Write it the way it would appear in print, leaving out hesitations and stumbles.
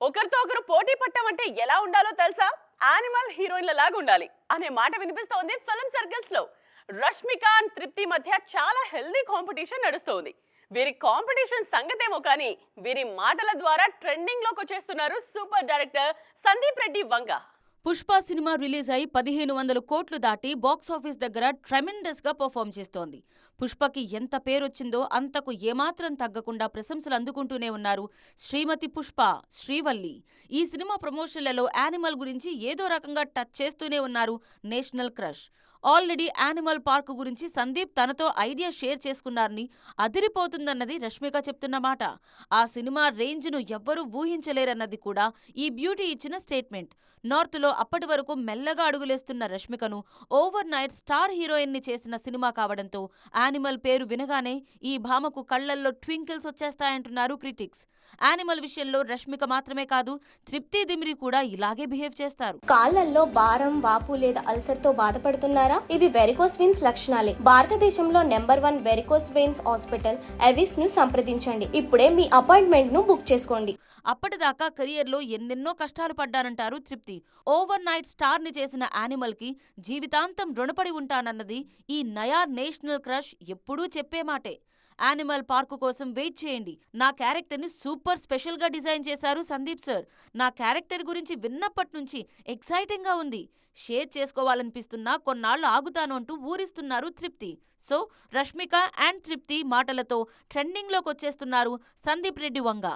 ఒకరితో ఒకరు పోటీ పట్టామంటే ఎలా ఉండాలో తెలుసా? యానిమల్ హీరోయిన్ల లాగా ఉండాలి అనే మాట వినిపిస్తోంది ఫిల్మ్ సర్కిల్స్ లో. రష్మిక అండ్ తృప్తి మధ్య చాలా హెల్దీ కాంపిటీషన్ నడుస్తోంది. వీరి కాంపిటీషన్ సంగతేమో కానీ వీరి మాటల ద్వారా ట్రెండింగ్ లోకి వచ్చేస్తున్నారు super director Sandeep Reddy Vanga. Pushpa cinema release అయి 1500 కోట్లు దాటి బాక్సాఫీస్ దగ్గర ట్రెమెండస్ గా పర్ఫామ్ చేస్తోంది. పుష్పకి ఎంత పేరొచ్చిందో అంతకు ఏమాత్రం తగ్గకుండా ప్రశంసలు అందుకుంటూనే ఉన్నారు శ్రీమతి పుష్ప, శ్రీవల్లి. ఈ సినిమా ప్రమోషన్లలో యానిమల్ గురించి ఏదో రకంగా టచ్ చేస్తూనే ఉన్నారు national crush. Already animal park గురించి సందీప్ తనతో ఐడియా షేర్ చేసుకున్నారని, అదిరిపోతుందన్నది రష్మిక చెప్తున్న మాట. ఆ సినిమా రేంజ్ను ఎవ్వరూ ఊహించలేరన్నది కూడా ఈ బ్యూటీ ఇచ్చిన స్టేట్మెంట్. నార్త్లో అప్పటి వరకు మెల్లగా అడుగులేస్తున్న రష్మికను ఓవర్ నైట్ స్టార్ హీరోయిన్ని చేసిన సినిమా కావడంతో యానిమల్ పేరు వినగానే ఈ భామకు కళ్లల్లో ట్వింకిల్స్ వచ్చేస్తాయంటున్నారు క్రిటిక్స్. యానిమల్ విషయంలో రష్మిక మాత్రమే కాదు, తృప్తి దిమ్రి కూడా ఇలాగే బిహేవ్ చేస్తారు. కాళ్లల్లో భారం, వాపు లేదా అల్సర్ తో బాధపడుతున్నారా? ఇవి వెరికోస్ వెయిన్స్ లక్షణాలే. భారతదేశంలో number 1 varicose veins hospital Avis ను సంప్రదించండి. ఇప్పుడే మీ అపాయింట్మెంట్ ను బుక్ చేసుకోండి. అప్పటిదాకా కెరియర్లో ఎన్నెన్నో కష్టాలు పడ్డానంటారు తృప్తి. ఓవర్ నైట్ స్టార్ ని చేసిన యానిమల్ కి జీవితాంతం రుణపడి ఉంటానన్నది ఈ నయా నేషనల్ క్రష్ ఎప్పుడూ చెప్పే మాటే. యానిమల్ పార్కు కోసం వెయిట్ చేయండి. నా క్యారెక్టర్ని సూపర్ స్పెషల్ గా డిజైన్ చేశారు సందీప్ సార్. నా క్యారెక్టర్ గురించి విన్నప్పటి నుంచి ఎక్సైటింగ్ గా ఉంది. షేర్ చేసుకోవాలనిపిస్తున్నా కొన్నాళ్లు ఆగుతాను అంటూ ఊరిస్తున్నారు తృప్తి. సో రష్మిక అండ్ తృప్తి మాటలతో ట్రెండింగ్ లోకి వచ్చేస్తున్నారు సందీప్ రెడ్డి వంగ.